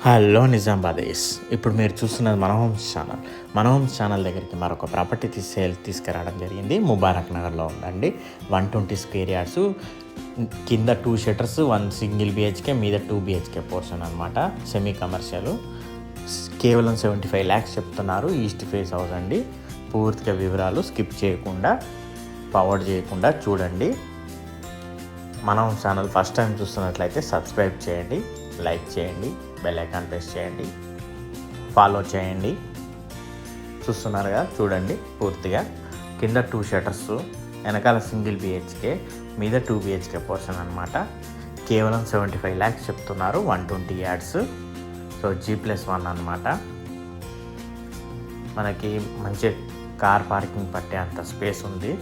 Hello నిజామాబాదేస్. ఇప్పుడు మీరు చూస్తున్నది మన హోమ్స్ ఛానల్. మన హోమ్స్ ఛానల్ దగ్గరికి మరొక ప్రాపర్టీ తీసుకురావడం జరిగింది. ముబారక్ నగర్లో ఉందండి. 120 స్క్వేర్ యార్డ్స్, కింద 2 షట్టర్స్, 1 సింగిల్ బిహెచ్కే, మీద 2 బిహెచ్కే పోర్షన్ అనమాట. Semi commercial. కేవలం 75 lakhs చెప్తున్నారు. ఈస్ట్ ఫేస్ హౌస్ అండి. పూర్తిగా వివరాలు స్కిప్ చేయకుండా, ఫార్వర్డ్ చేయకుండా చూడండి. మన హోమ్స్ ఛానల్ ఫస్ట్ టైం చూస్తున్నట్లయితే సబ్స్క్రైబ్ చేయండి, లైక్ చేయండి, బెల్ ఐకాన్ ప్రెస్ చేయండి, ఫాలో చేయండి. చూస్తున్నారు కదా, చూడండి పూర్తిగా. కింద 2 షట్టర్స్, వెనకాల సింగిల్ బిహెచ్కే, మీద 2 బిహెచ్కే పోర్షన్ అనమాట. కేవలం 75 lakhs చెప్తున్నారు. 120 yards. సో G+1 అనమాట. మనకి మంచి కార్ పార్కింగ్ పట్టే అంత స్పేస్ ఉంది.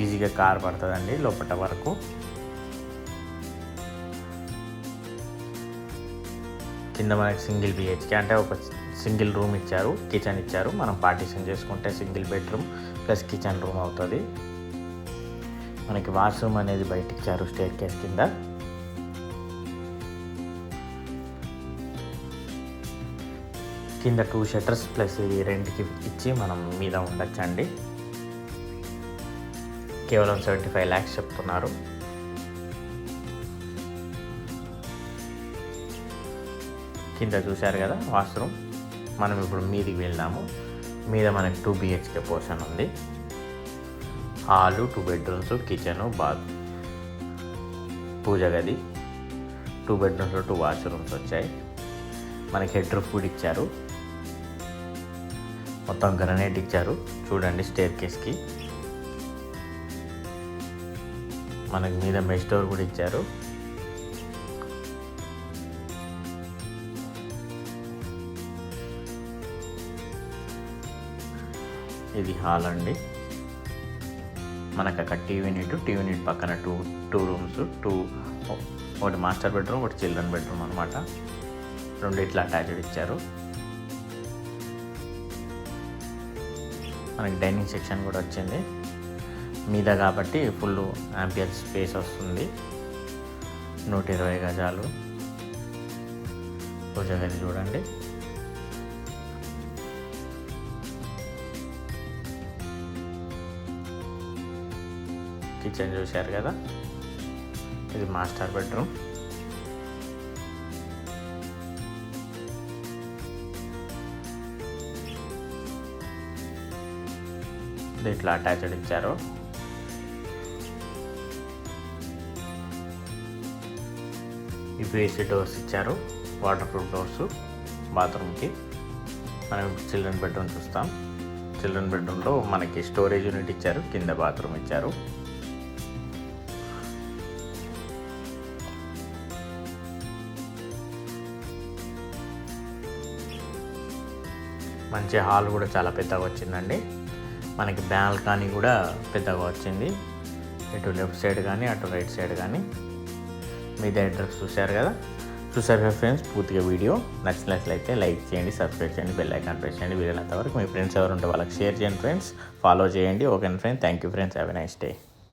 ఈజీగా కార్ పడుతుందండి లోపల వరకు. కింద మనకి సింగిల్ బిహెచ్కే అంటే ఒక సింగిల్ రూమ్ ఇచ్చారు, కిచెన్ ఇచ్చారు. మనం పార్టీషన్ చేసుకుంటే single bedroom plus kitchen room అవుతుంది. మనకి వాష్రూమ్ అనేది బయట ఇచ్చారు స్టేర్ కేస్ కింద. కింద 2 షట్టర్స్ ప్లస్ ఇది రెంట్కి ఇచ్చి మనం మీద ఉండొచ్చండి. కేవలం 75 lakhs చెప్తున్నారు. కింద చూశారు కదా వాష్రూమ్. మనం ఇప్పుడు మీదికి వెళ్దాము. మీద మనకి 2 బిహెచ్కే పోర్షన్ ఉంది. హాలు, 2 bedrooms, కిచెను, బాత్, పూజ గది, 2 bedrooms, 2 washrooms వచ్చాయి. మనకి హెడ్ రూఫ్ కూడా ఇచ్చారు. మొత్తం గ్రనైట్ ఇచ్చారు. చూడండి స్టేర్ కేస్కి. మనకి మీద మెష్ డోర్ కూడా ఇచ్చారు. ఇది హాల్ అండి. మనకు అక్కడ టీవీ యూనిట్ పక్కన టూ రూమ్స్, ఒకటి మాస్టర్ బెడ్రూమ్, ఒకటి చిల్డ్రన్ బెడ్రూమ్ అనమాట. 2 ఇట్లా అటాచ్డ్ ఇచ్చారు. మనకి డైనింగ్ సెక్షన్ కూడా వచ్చింది మీద కాబట్టి ఫుల్ యాంపియర్ స్పేస్ వస్తుంది. 120 గజాలు. పూజ గది చూడండి. కిచెన్ చూశారు కదా, ఇది మాస్టర్ బెడ్రూమ్. ఇది ఇట్లా అటాచ్డ్ ఇచ్చారు. ఇవి ఏసీ డోర్స్ ఇచ్చారు, వాటర్ ప్రూఫ్ డోర్స్ బాత్రూమ్కి. మనం చిల్డ్రన్ బెడ్రూమ్ చూస్తాం. చిల్డ్రన్ బెడ్రూమ్లో మనకి స్టోరేజ్ యూనిట్ ఇచ్చారు, కింద బాత్రూమ్ ఇచ్చారు. మంచి హాల్ కూడా చాలా పెద్దగా వచ్చిందండి. మనకి బాల్కనీ కూడా పెద్దగా వచ్చింది. ఇటు లెఫ్ట్ సైడ్ కానీ అటు రైట్ సైడ్ కానీ. మీద అడ్రస్ చూశారు కదా ఫ్రెండ్స్. పూర్తిగా వీడియో నచ్చినట్లయితే లైక్ చేయండి, సబ్స్క్రైబ్ చేయండి, బెల్ ఐకాన్ ప్రెస్ చేయండి. వీలైనంత వరకు మీ ఫ్రెండ్స్ ఎవరు ఉంటే వాళ్ళకి షేర్ చేయండి ఫ్రెండ్స్. ఫాలో చేయండి. Okay friends, thank you friends. Have a nice day.